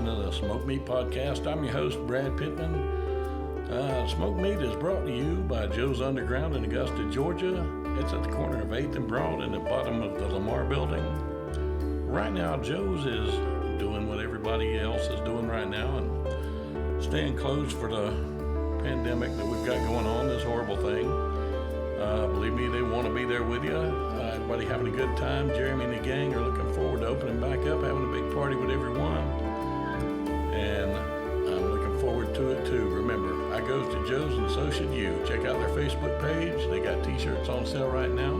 listening to the Smoke Meat Podcast. I'm your host, Brad Pittman. Smoke Meat is brought to you by Joe's Underground in Augusta, Georgia. It's at the corner of 8th and Broad in the bottom of the Lamar building. Right now, Joe's is doing what everybody else is doing right now and staying closed for the pandemic that we've got going on, this horrible thing. Believe me, they want to be there with you. Everybody having a good time. Jeremy and the gang are looking forward to opening back up, having a big party with everyone. And I'm looking forward to it too. Remember, I goes to Joe's and so should you. Check out their Facebook page. They got t-shirts on sale right now.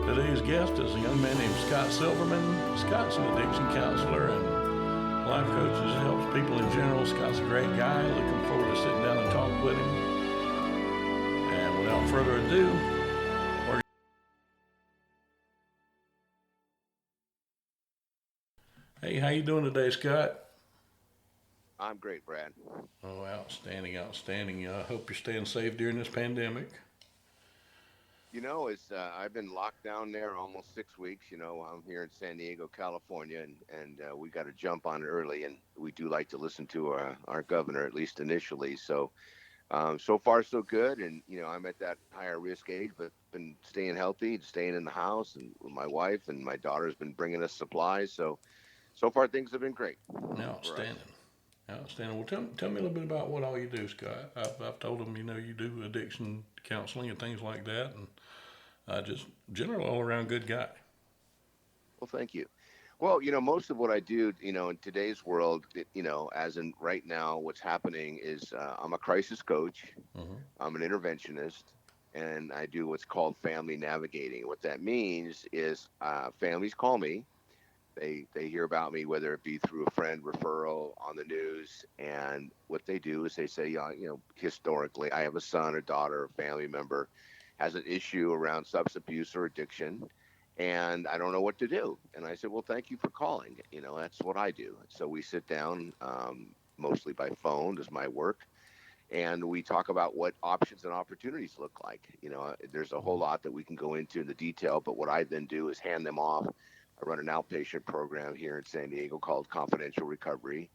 Today's guest is a young man named Scott Silverman. Scott's an addiction counselor and life coach that helps people in general. Scott's a great guy. Looking forward to sitting down and talk with him. And without further ado, hey, how you doing today, Scott? I'm great, Brad. Oh, outstanding. I hope you're staying safe during this pandemic. I've been locked down there almost 6 weeks. I'm here in San Diego, California, and we got to jump on early. And we do like to listen to our governor, at least initially. So far so good. And I'm at that higher risk age, but been staying healthy, staying in the house, and with my wife and my daughter's been bringing us supplies. So far things have been great. Outstanding. Well, tell me a little bit about what all you do, Scott. I've told them, you do addiction counseling and things like that, and just general all around good guy. Well, thank you. Well, most of what I do, in today's world, as in right now, what's happening is I'm a crisis coach. Mm-hmm. I'm an interventionist, and I do what's called family navigating. What that means is families call me. They hear about me, whether it be through a friend, referral, on the news, and what they do is they say, historically, I have a son, a daughter, a family member has an issue around substance abuse or addiction, and I don't know what to do. And I said, well, thank you for calling. That's what I do. So we sit down, mostly by phone, is my work, and we talk about what options and opportunities look like. There's a whole lot that we can go into in the detail, but what I then do is hand them off. I run an outpatient program here in San Diego called Confidential Recovery,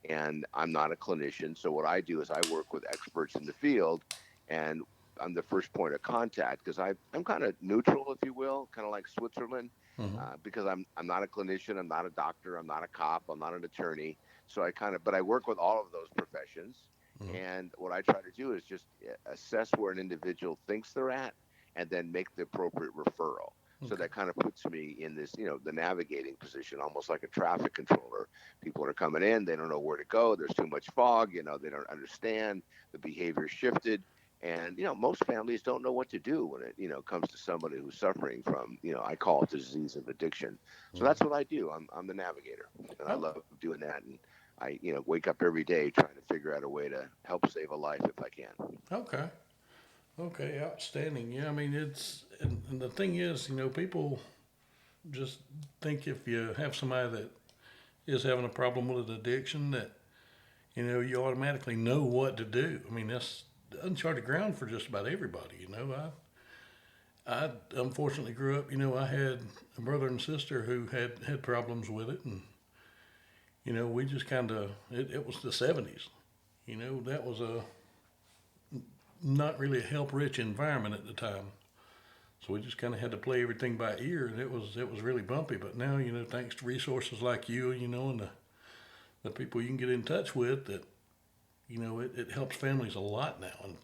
and I'm not a clinician. So what I do is I work with experts in the field, and I'm the first point of contact because I'm kind of neutral, if you will, kind of like Switzerland, Mm-hmm. because I'm not a clinician, I'm not a doctor, I'm not a cop, I'm not an attorney. So but I work with all of those professions, Mm-hmm. and what I try to do is just assess where an individual thinks they're at, and then make the appropriate referral. So that kind of puts me in this, the navigating position, almost like a traffic controller. People are coming in, they don't know where to go. There's too much fog, they don't understand. The behavior shifted. And, most families don't know what to do when it, comes to somebody who's suffering from, I call it the disease of addiction. So that's what I do. I'm the navigator, and I love doing that. And I, wake up every day trying to figure out a way to help save a life if I can. Okay, outstanding. Yeah, I mean, and the thing is, people just think if you have somebody that is having a problem with an addiction that, you automatically know what to do. I mean, that's uncharted ground for just about everybody, I unfortunately grew up, I had a brother and sister who had problems with it, and, we just kind of, it was the 70s, that was not really a help-rich environment at the time. So we just kind of had to play everything by ear, and it was really bumpy. But now, thanks to resources like you, and the people you can get in touch with, that it helps families a lot now, and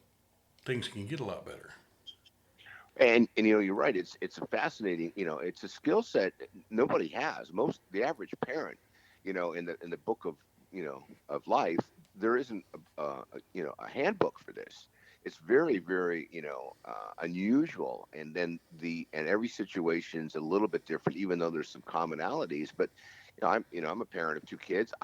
things can get a lot better. And you're right. It's a fascinating. It's a skill set that nobody has. The average parent, in the book of of life, there isn't a handbook for this. It's very, very unusual. And then every situation's a little bit different, even though there's some commonalities. But I'm a parent of two kids.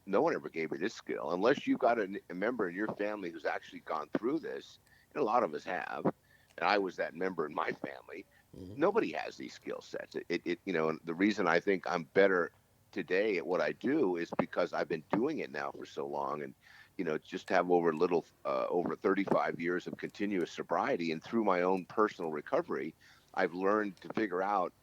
No one ever gave me this skill unless you've got a member in your family who's actually gone through this, and a lot of us have. And I was that member in my family. Mm-hmm. Nobody has these skill sets. And the reason I think I'm better today at what I do is because I've been doing it now for so long, and just have over 35 years of continuous sobriety, and through my own personal recovery, I've learned to figure out,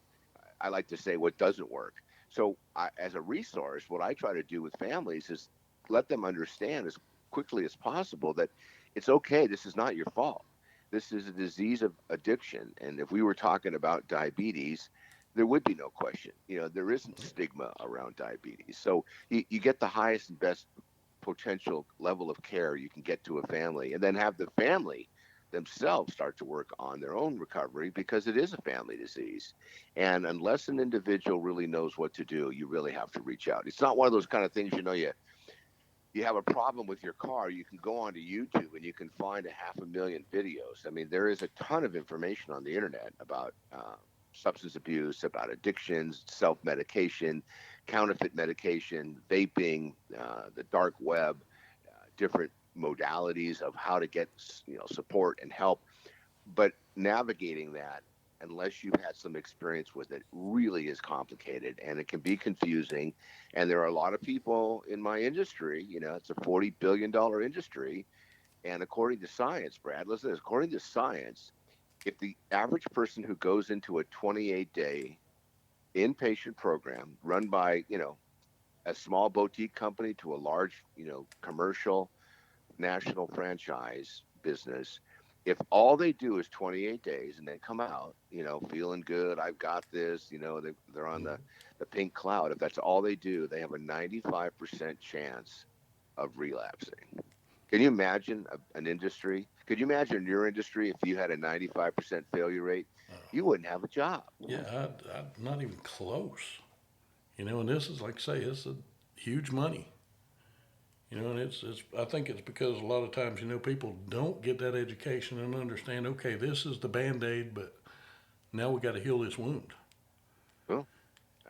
I like to say, what doesn't work. So as a resource, what I try to do with families is let them understand as quickly as possible that it's okay. This is not your fault. This is a disease of addiction. And if we were talking about diabetes, there would be no question. There isn't stigma around diabetes. So you get the highest and best potential level of care you can get to a family, and then have the family themselves start to work on their own recovery, because it is a family disease. And unless an individual really knows what to do, you really have to reach out. It's not one of those kind of things, you have a problem with your car, you can go onto YouTube and you can find 500,000 videos. I mean, there is a ton of information on the internet about substance abuse, about addictions, self medication, counterfeit medication, vaping, the dark web, different modalities of how to get support and help. But navigating that, unless you've had some experience with it, really is complicated, and it can be confusing. And there are a lot of people in my industry. It's a $40 billion industry, and according to science, Brad, listen to this, according to science, if the average person who goes into a 28-day inpatient program run by a small boutique company to a large commercial national franchise business, if all they do is 28 days and they come out, feeling good, I've got this, they're on the pink cloud. If that's all they do, they have a 95% chance of relapsing. Can you imagine an industry? Could you imagine your industry if you had a 95% failure rate? You wouldn't have a job. Yeah, not even close. And this is like I say, it's a huge money. And it's. I think it's because a lot of times, people don't get that education and understand. Okay, this is the band aid, but now we got to heal this wound. Well,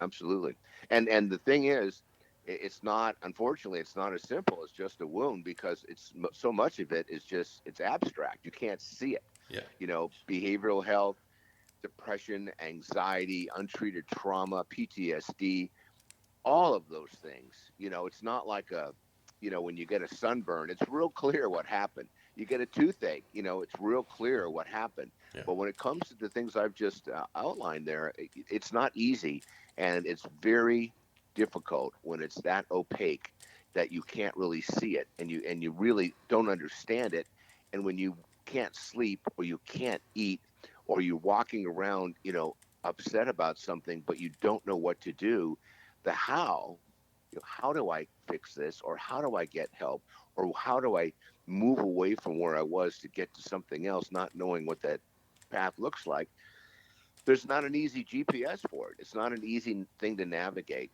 absolutely. And the thing is, it's not, unfortunately, it's not as simple as just a wound, because so much of it is just, it's abstract. You can't see it. Yeah. Behavioral health, depression, anxiety, untreated trauma, PTSD, all of those things. It's not like when you get a sunburn, it's real clear what happened. You get a toothache, it's real clear what happened. Yeah. But when it comes to the things I've just outlined there, it's not easy, and it's very difficult when it's that opaque that you can't really see it, and you really don't understand it. And when you can't sleep, or you can't eat, or you're walking around, upset about something, but you don't know what to do, the how do I fix this, or how do I get help, or how do I move away from where I was to get to something else, not knowing what that path looks like. There's not an easy GPS for it. It's not an easy thing to navigate.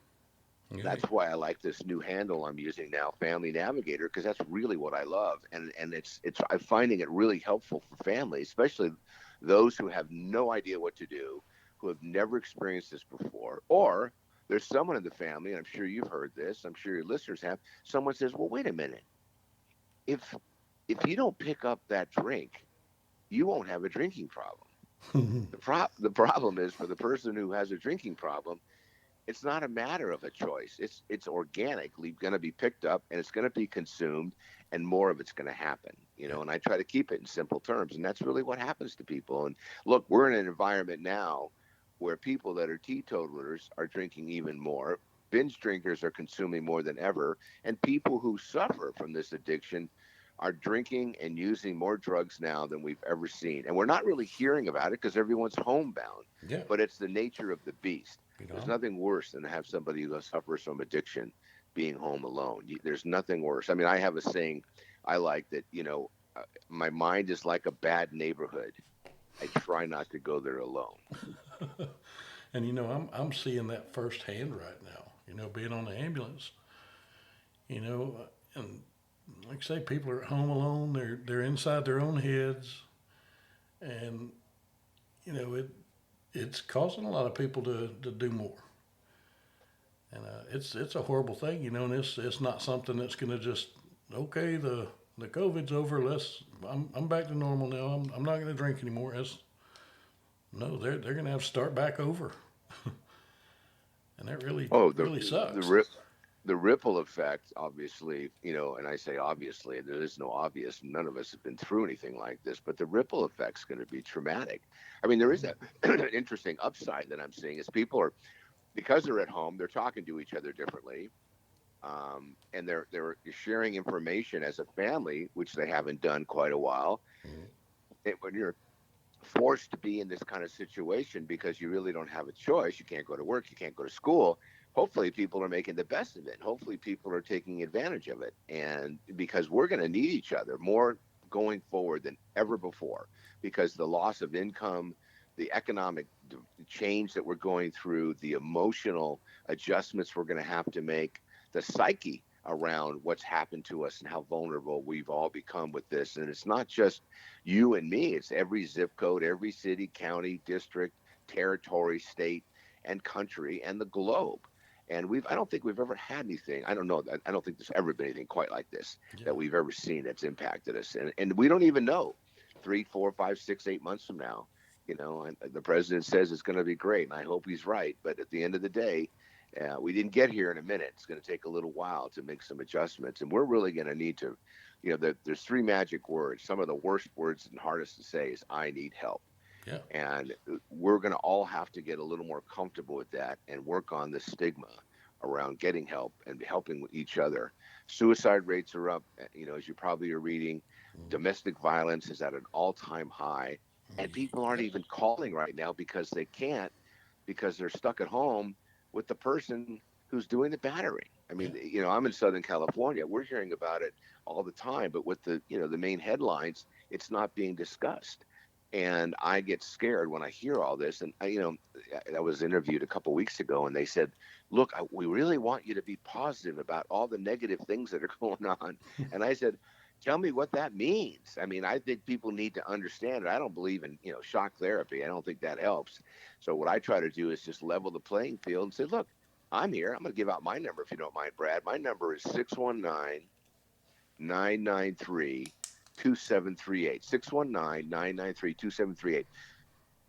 Okay. That's why I like this new handle I'm using now, Family Navigator, because that's really what I love. And it's I'm finding it really helpful for families, especially those who have no idea what to do, who have never experienced this before, or there's someone in the family, and I'm sure you've heard this, I'm sure your listeners have, someone says, well, wait a minute, if you don't pick up that drink, you won't have a drinking problem. The problem is, for the person who has a drinking problem, it's not a matter of a choice. It's organically going to be picked up, and it's going to be consumed, and more of it's going to happen. And I try to keep it in simple terms, and that's really what happens to people. And look, we're in an environment now where people that are teetotalers are drinking even more. Binge drinkers are consuming more than ever, and people who suffer from this addiction are drinking and using more drugs now than we've ever seen. And we're not really hearing about it because everyone's homebound, Yeah. but it's the nature of the beast. You There's know. nothing worse than to have somebody who suffers from addiction being home alone. There's nothing worse. I mean, I have a saying I like that, my mind is like a bad neighborhood. I try not to go there alone. And I'm seeing that firsthand right now. Being on the ambulance. And like I say, people are at home alone. They're inside their own heads, and it's causing a lot of people to do more. And it's a horrible thing, and it's not something that's going to just, okay, the COVID's over. I'm back to normal now. I'm not going to drink anymore. No, they're going to have to start back over, and that really Oh, really the sucks. rip the ripple effect, obviously, and I say obviously, there is no obvious. None of us have been through anything like this, but the ripple effect's going to be traumatic. I mean, there is an interesting upside that I'm seeing is people are because they're at home, they're talking to each other differently, and they're sharing information as a family, which they haven't done quite a while. Mhm. When you're forced to be in this kind of situation because you really don't have a choice, you can't go to work, you can't go to school. Hopefully, people are making the best of it. Hopefully, people are taking advantage of it, and because we're going to need each other more going forward than ever before, because the loss of income, the economic change that we're going through, the emotional adjustments we're going to have to make, the psyche around what's happened to us and how vulnerable we've all become with this. And it's not just you and me, it's every zip code, every city, county, district, territory, state, and country, and the globe. And I don't think we've ever had anything. I don't know. I don't think there's ever been anything quite like this Yeah. that we've ever seen that's impacted us. And we don't even know 3, 4, 5, 6, 8 months from now. And the president says it's going to be great, and I hope he's right. But at the end of the day, we didn't get here in a minute. It's going to take a little while to make some adjustments, and we're really going to need to. There's three magic words. Some of the worst words and hardest to say is "I need help." Yeah. And we're going to all have to get a little more comfortable with that and work on the stigma around getting help and helping each other. Suicide rates are up, as you probably are reading. Mhm. Domestic violence is at an all-time high. And people aren't Yep. even calling right now because they can't, because they're stuck at home with the person who's doing the battering. I Yeah. mean, I'm in Southern California. We're hearing about it all the time, but with the main headlines, it's not being discussed. And I get scared when I hear all this. And I was interviewed a couple of weeks ago, and they said, "Look, we really want you to be positive about all the negative things that are going on." And I said, "Tell me what that means." I mean, I think people need to understand it. I don't believe in shock therapy. I don't think that helps. So what I try to do is just level the playing field and say, "Look, I'm here. I'm going to give out my number if you don't mind, Brad. My number is 619-993-2738. 619-993-2738.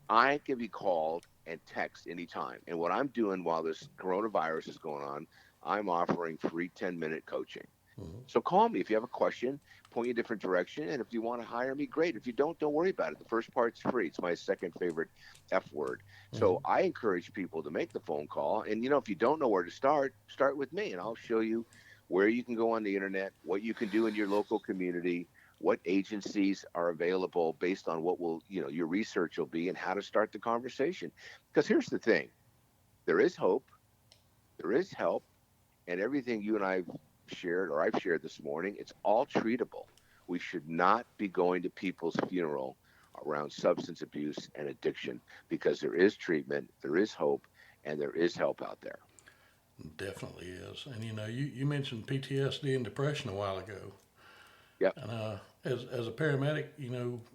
I can be called and text anytime. And what I'm doing while this coronavirus is going on, I'm offering free 10-minute coaching. Mhm. So call me if you have a question, point you a different direction. And if you want to hire me, great. If you don't worry about it. The first part's free. It's my second favorite F word. So Mhm. I encourage people to make the phone call. And, if you don't know where to start with me, and I'll show you where you can go on the internet, what you can do in your local community, what agencies are available based on what your research will be, and how to start the conversation. Because here's the thing, there is hope, there is help, and everything you and I've shared, or I've shared this morning, it's all treatable. We should not be going to people's funeral around substance abuse and addiction, because there is treatment, there is hope, and there is help out there. Definitely is. And you mentioned PTSD and depression a while ago. Yep. And as a paramedic,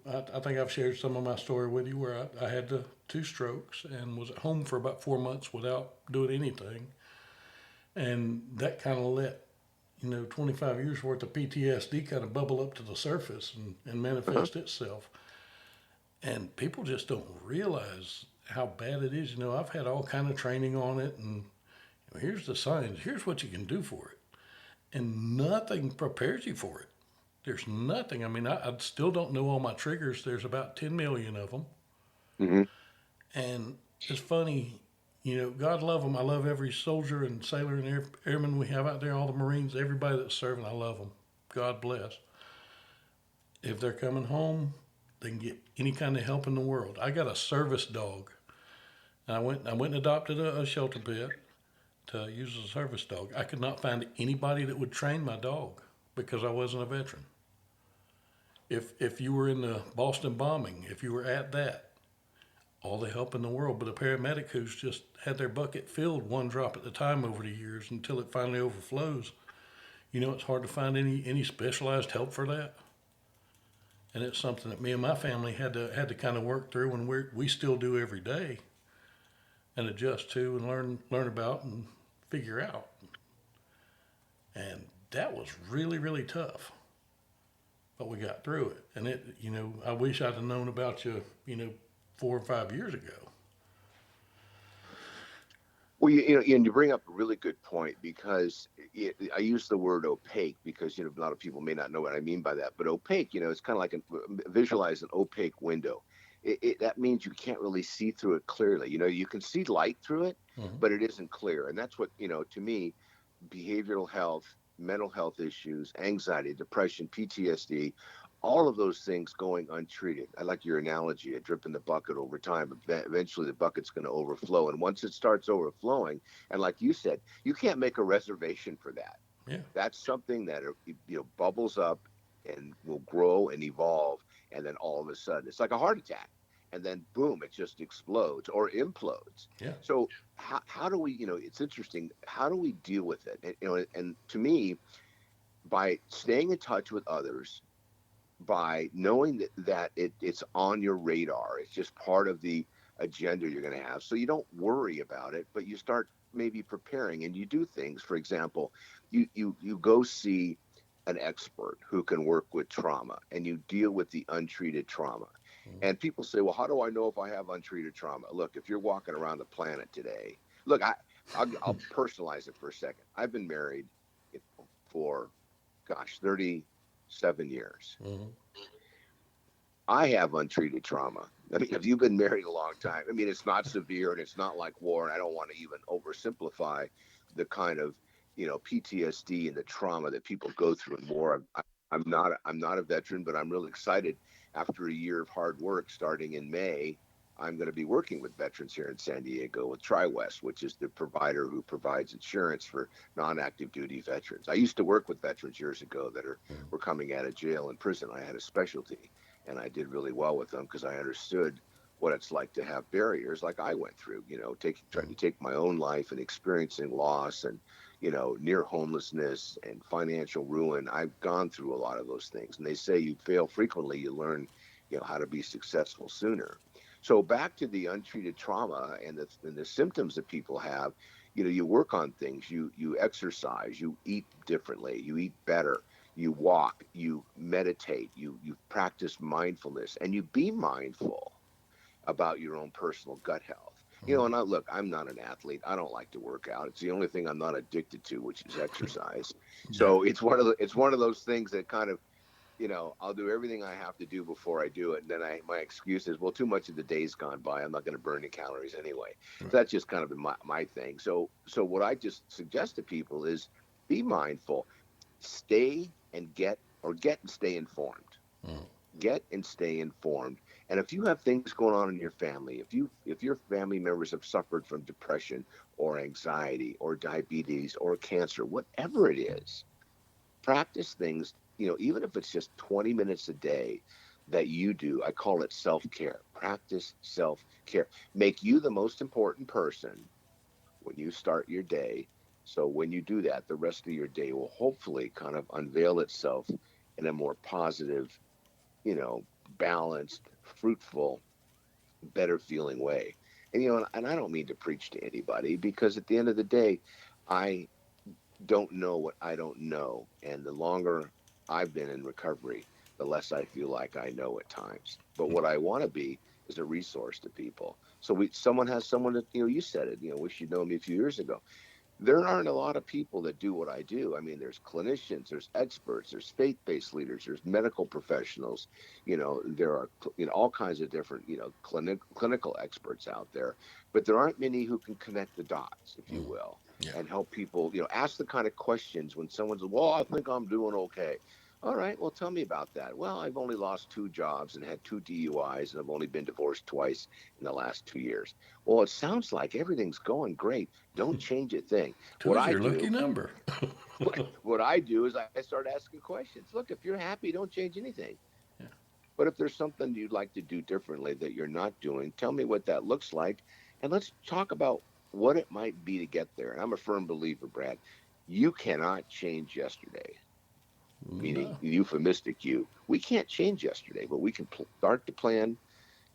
I think I've shared some of my story with you where I had the two strokes and was at home for about 4 months without doing anything. And that kind of let 25 years worth of PTSD kind of bubble up to the surface and Uh-huh. manifest itself. And people just don't realize how bad it is. I've had all kind of training on it, and here's the signs. Here's what you can do for it, and nothing prepares you for it. There's nothing. I mean, I still don't know all my triggers. There's about 10 million of them, Hmm. and it's funny. God love them. I love every soldier and sailor and airman we have out there, all the Marines, everybody that's serving. I love them. God bless. If they're coming home, they can get any kind of help in the world. I got a service dog. I went and adopted a shelter pet to use as a service dog. I could not find anybody that would train my dog because I wasn't a veteran. If you were in the Boston bombing, if you were at that, all the help in the world, but a paramedic who's just had their bucket filled one drop at a time over the years until it finally overflows, it's hard to find any specialized help for that. And it's something that me and my family had to kind of work through, and we still do every day, and adjust to and learn about and figure out. And that was really really tough, but we got through it. And I wish I'd have known about you, 4 or 5 years ago. Well, and you bring up a really good point, because I use the word opaque because a lot of people may not know what I mean by that. But opaque, it's kind of like visualize an opaque window. that means you can't really see through it clearly. You can see light through it, Mm-hmm. but it isn't clear. And that's what, to me, behavioral health, mental health issues, anxiety, depression, PTSD, all of those things going untreated. I like your analogy, a drip in the bucket over time. Eventually, the bucket's going to overflow. And once it starts overflowing, and like you said, you can't make a reservation for that. Yeah. That's something that bubbles up and will grow and evolve, and then all of a sudden, it's like a heart attack, and then boom, it just explodes or implodes. Yeah. So how do we? It's interesting. How do we deal with it? And to me, by staying in touch with others, by knowing that it's on your radar, it's just part of the agenda you're going to have. So you don't worry about it, but you start maybe preparing and you do things. For example, you go see an expert who can work with trauma and you deal with the untreated trauma. Mm-hmm. And people say, well, how do I know if I have untreated trauma? Look, if you're walking around the planet today, look, I'll personalize it for a second. I've been married for, gosh, 37 years. Mm-hmm. I have untreated trauma. I mean, if you've been married a long time, I mean, it's not severe and it's not like war. And I don't want to even oversimplify the kind of, PTSD and the trauma that people go through in war. I'm not a veteran, but I'm really excited. After a year of hard work, starting in May, I'm going to be working with veterans here in San Diego with TriWest, which is the provider who provides insurance for non-active duty veterans. I used to work with veterans years ago that were coming out of jail and prison. I had a specialty, and I did really well with them because I understood what it's like to have barriers like I went through, trying to take my own life and experiencing loss and, near homelessness and financial ruin. I've gone through a lot of those things. And they say you fail frequently, you learn, how to be successful sooner. So back to the untreated trauma and the symptoms that people have, you work on things, you exercise, you eat differently, you eat better, you walk, you meditate, you practice mindfulness, and you be mindful about your own personal gut health. Mm-hmm. And I'm not an athlete. I don't like to work out. It's the only thing I'm not addicted to, which is exercise. Yeah. So it's one of those things that kind of, I'll do everything I have to do before I do it. And then my excuse is, well, too much of the day's gone by. I'm not going to burn any calories anyway. Right. So that's just kind of my thing. So what I just suggest to people is be mindful, stay and get and stay informed. Mm-hmm. Get and stay informed. And if you have things going on in your family, if your family members have suffered from depression or anxiety or diabetes or cancer, whatever it is, practice things, even if it's just 20 minutes a day that you do. I call it self-care. Practice self-care. Make you the most important person when you start your day. So when you do that, the rest of your day will hopefully kind of unveil itself in a more positive, balanced, fruitful, better feeling way. And I don't mean to preach to anybody, because at the end of the day, I don't know what I don't know. And the longer I've been in recovery, the less I feel like I know at times. But what I want to be is a resource to people. So someone that, you said it, wish you'd known me a few years ago. There aren't a lot of people that do what I do. I mean, there's clinicians, there's experts, there's faith-based leaders, there's medical professionals. There are all kinds of different clinical experts out there, but there aren't many who can connect the dots, if you will, Yeah. and help people. Ask the kind of questions when someone's, well, I think I'm doing okay. All right, well, tell me about that. Well, I've only lost 2 jobs and had 2 DUIs, and I've only been divorced twice in the last 2 years. Well, it sounds like everything's going great. Don't change a thing. What Two's I your lucky do, number. what I do is I start asking questions. Look, if you're happy, don't change anything. Yeah. But if there's something you'd like to do differently that you're not doing, tell me what that looks like, and let's talk about what it might be to get there. And I'm a firm believer, Brad. You cannot change yesterday, meaning No. euphemistic you. We can't change yesterday, but we can start to plan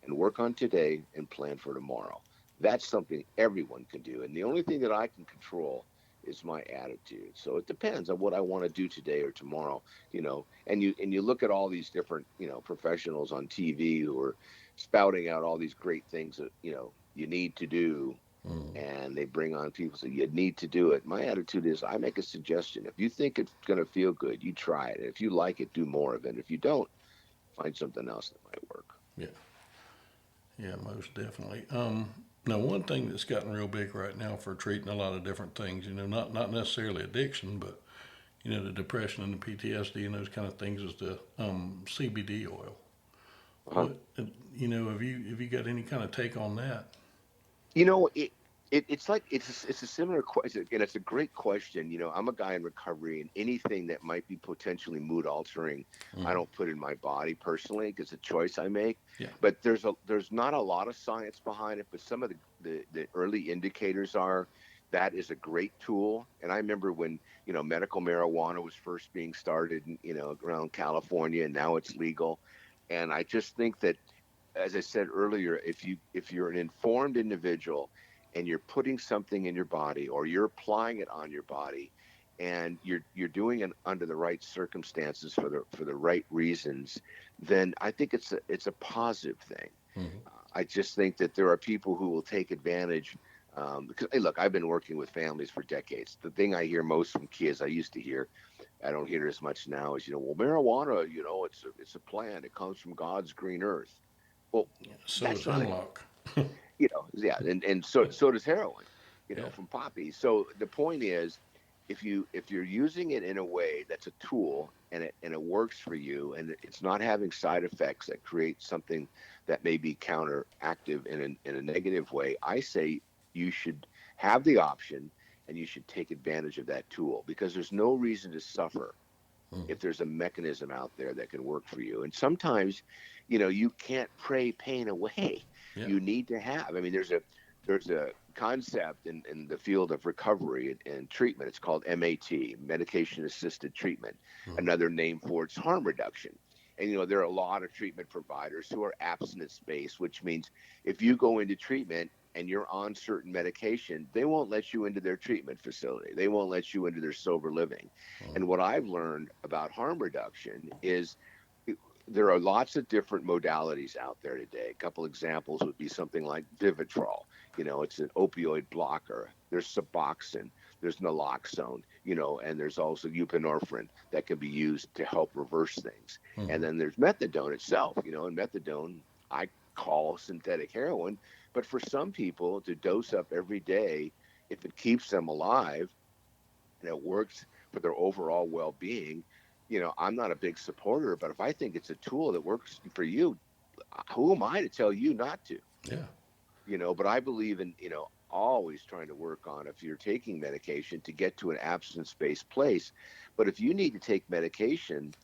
and work on today and plan for tomorrow. That's something everyone can do. And the only thing that I can control is my attitude. So it depends on what I want to do today or tomorrow, and you look at all these different, professionals on TV who are spouting out all these great things that, you need to do. Mm. And they bring on people say you need to do it. My attitude is I make a suggestion. If you think it's going to feel good, you try it. If you like it, do more of it. If you don't, find something else that might work. Yeah. Yeah, most definitely. Now one thing that's gotten real big right now for treating a lot of different things, not necessarily addiction, but the depression and the PTSD and those kind of things is the CBD oil. Uh-huh. What have you got any kind of take on that? You know, it's like it's a similar question, and it's a great question. I'm a guy in recovery, and anything that might be potentially mood altering, I Hmm. don't put in my body personally because it's a choice I make. Yeah. But there's not a lot of science behind it, but some of the early indicators are that is a great tool. And I remember when medical marijuana was first being started, around California, and now it's legal. And I just think that, as I said earlier, if you're an informed individual and you're putting something in your body or you're applying it on your body and you're doing it under the right circumstances for the right reasons, then I think it's a positive thing. Hmm. I just think that there are people who will take advantage. Because hey, look, I've been working with families for decades. The thing I hear most from kids, I used to hear, I don't hear it as much now, is well, marijuana, it's a plant. It comes from God's green earth. Well, So does that's not a, hemlock. yeah, and so does heroin, Yeah. from poppy. So the point is, if you're using it in a way that's a tool and it works for you, and it's not having side effects that create something that may be counteractive in a negative way, I say you should have the option and you should take advantage of that tool because there's no reason to suffer if Hmm. there's a mechanism out there that can work for you. And sometimes, you can't pray pain away. Yeah. You need to have. I mean, there's a concept in the field of recovery and treatment. It's called MAT, medication assisted treatment. Hmm. Another name for it's harm reduction. And there are a lot of treatment providers who are abstinence based, which means if you go into treatment and you're on certain medication, they won't let you into their treatment facility. They won't let you into their sober living. And Hmm. what I've learned about harm reduction is there are lots of different modalities out there today. A couple examples would be something like Vivitrol. It's an opioid blocker. There's Suboxone. There's naloxone. And there's also buprenorphine that can be used to help reverse things. And Hmm. then there's methadone itself. And methadone I call synthetic heroin, but for some people to dose up every day, if it keeps them alive and it works for their overall well-being, I'm not a big supporter, but if I think it's a tool that works for you, who am I to tell you not to? Yeah. But I believe in, always trying to work on if you're taking medication to get to an abstinence-based place. But if you need to take medication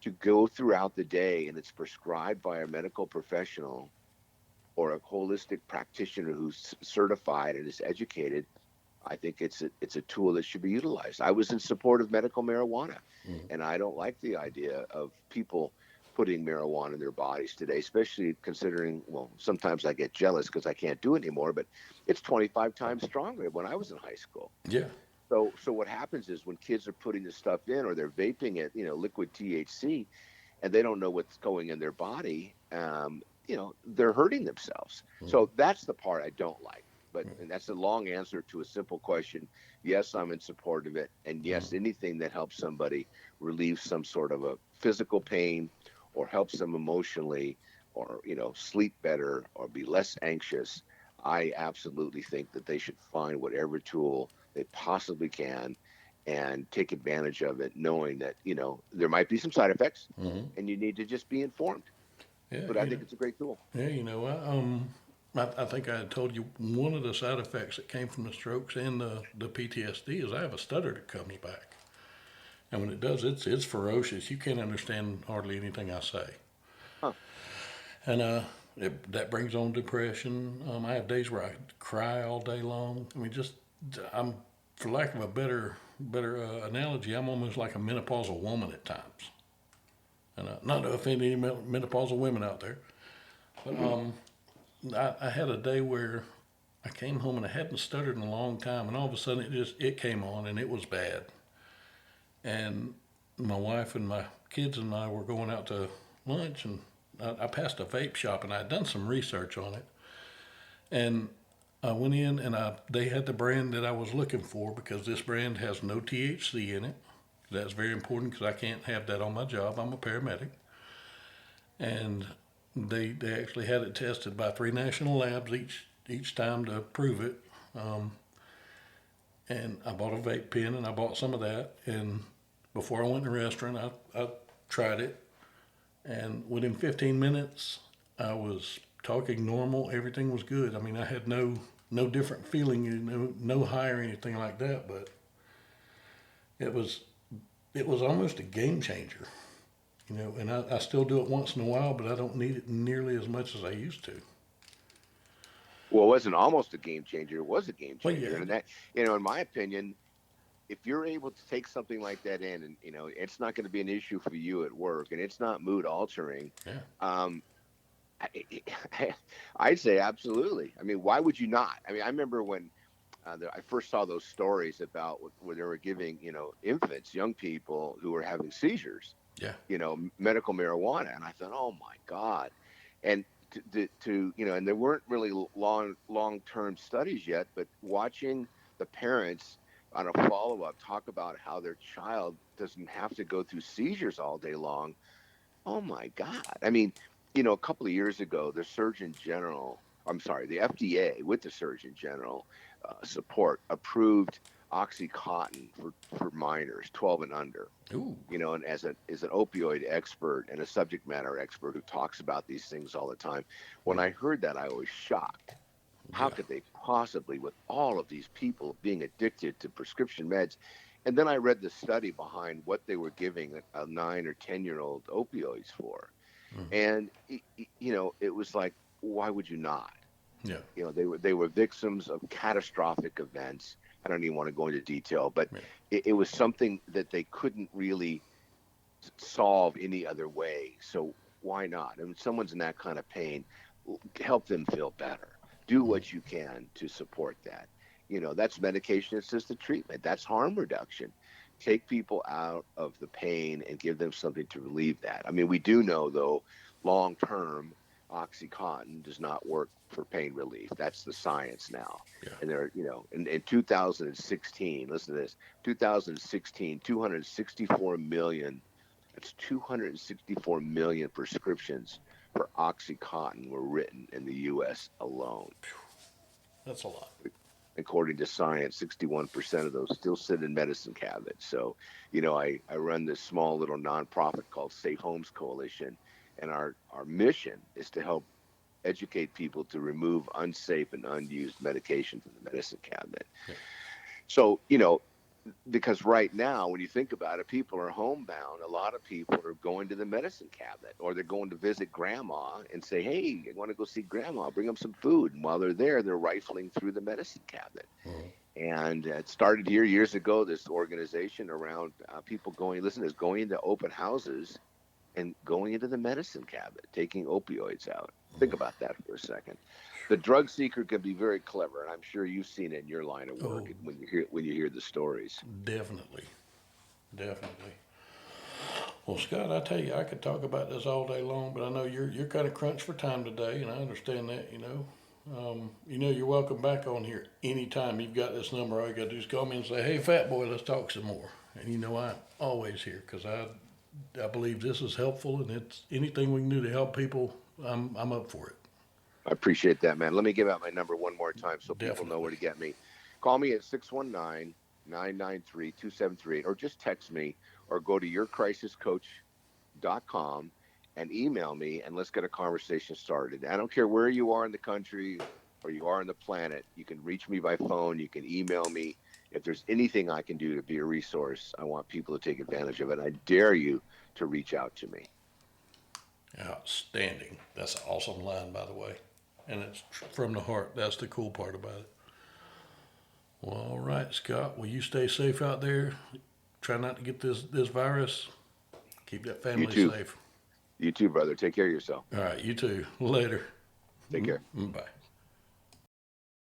to go throughout the day and it's prescribed by a medical professional or a holistic practitioner who's certified and is educated, I think it's a tool that should be utilized. I was in support of medical marijuana, Hmm. and I don't like the idea of people putting marijuana in their bodies today, especially considering, well, sometimes I get jealous because I can't do it anymore, but it's 25 times stronger when I was in high school. Yeah. So what happens is when kids are putting this stuff in or they're vaping it, liquid THC, and they don't know what's going in their body, they're hurting themselves. Hmm. So that's the part I don't like. But and that's a long answer to a simple question. Yes, I'm in support of it, and yes, Hmm. anything that helps somebody relieve some sort of a physical pain, or helps them emotionally, or sleep better, or be less anxious. I absolutely think that they should find whatever tool they possibly can and take advantage of it, knowing that there might be some side effects, Hmm. and you need to just be informed. Yeah. But I think it's a great tool. Yeah. I think I had told you one of the side effects that came from the strokes and the PTSD is I have a stutter that comes back. And when it does, it's ferocious. You can't understand hardly anything I say. Huh. And that brings on depression. I have days where I cry all day long. I mean, just I'm, for lack of a better analogy, I'm almost like a menopausal woman at times. And not to offend any menopausal women out there, but Hmm. I had a day where I came home and I hadn't stuttered in a long time, and all of a sudden it came on and it was bad. And my wife and my kids and I were going out to lunch, and I passed a vape shop, and I had done some research on it. And I went in, and they had the brand that I was looking for because this brand has no THC in it. That's very important because I can't have that on my job. I'm a paramedic, and They actually had it tested by 3 national labs each time to prove it. And I bought a vape pen and I bought some of that. And before I went to the restaurant, I tried it. And within 15 minutes, I was talking normal. Everything was good. I mean, I had no different feeling, no high or anything like that. But it was almost a game changer, And I still do it once in a while, but I don't need it nearly as much as I used to. Well, it wasn't almost a game changer. It was a game Well, changer. yeah, And that, in my opinion, if you're able to take something like that in, and it's not going to be an issue for you at work, and it's not mood altering, yeah, I'd say absolutely. I mean, why would you not? I mean, I remember when I first saw those stories about where they were giving, infants, young people who were having seizures, yeah, medical marijuana, and I thought, oh my God, and and there weren't really long-term studies yet, but watching the parents on a follow-up talk about how their child doesn't have to go through seizures all day long. Oh my God. I mean, a couple of years ago, the FDA with the Surgeon General support approved Oxycontin for minors 12 and under. ooh, And as an opioid expert and a subject matter expert who talks about these things all the time, when I heard that, I was shocked. How yeah, could they possibly, with all of these people being addicted to prescription meds? And then I read the study behind what they were giving a 9 or 10-year-old opioids for. mm, And, it was like, why would you not? yeah, They were victims of catastrophic events. I don't even want to go into detail, but yeah, it was something that they couldn't really solve any other way. So why not? I mean, someone's in that kind of pain, help them feel better. Do mm, what you can to support that. That's medication assisted treatment. That's harm reduction. Take people out of the pain and give them something to relieve that. I mean, we do know, though, long term, Oxycontin does not work for pain relief. That's the science now. yeah. And in 2016, listen to this, 2016, 264 million, that's 264 million prescriptions for Oxycontin were written in the U.S. alone. That's a lot. According to science, 61% of those still sit in medicine cabinets. So, I run this small little nonprofit called Safe Homes Coalition, and our mission is to help educate people to remove unsafe and unused medication from the medicine cabinet. Yeah. So, because right now, when you think about it, people are homebound. A lot of people are going to the medicine cabinet, or they're going to visit grandma and say, hey, I want to go see grandma, bring them some food. And while they're there, they're rifling through the medicine cabinet. Mm, And it started here years ago, this organization around people going into open houses and going into the medicine cabinet, taking opioids out. Think about that for a second. The drug seeker can be very clever, and I'm sure you've seen it in your line of work oh, when you hear the stories. definitely, definitely. Well, Scott, I tell you, I could talk about this all day long, but I know you're kind of crunched for time today, and I understand that. You're welcome back on here anytime. You've got this number. All you got to do is call me and say, "Hey, fat boy, let's talk some more." And I'm always here because I believe this is helpful, and it's anything we can do to help people. I'm up for it. I appreciate that, man. Let me give out my number one more time so people know Definitely. where to get me. Call me at 619-993-2738, or just text me, or go to yourcrisiscoach.com and email me, and let's get a conversation started. I don't care where you are in the country or you are on the planet. You can reach me by phone. You can email me. If there's anything I can do to be a resource, I want people to take advantage of it. I dare you to reach out to me. Outstanding. That's an awesome line, by the way. And it's from the heart. That's the cool part about it. Well, all right, Scott. Well, you stay safe out there. Try not to get this virus. Keep that You family too. safe. You too, brother. Take care of yourself. All right, you too. Later. Take care. Bye.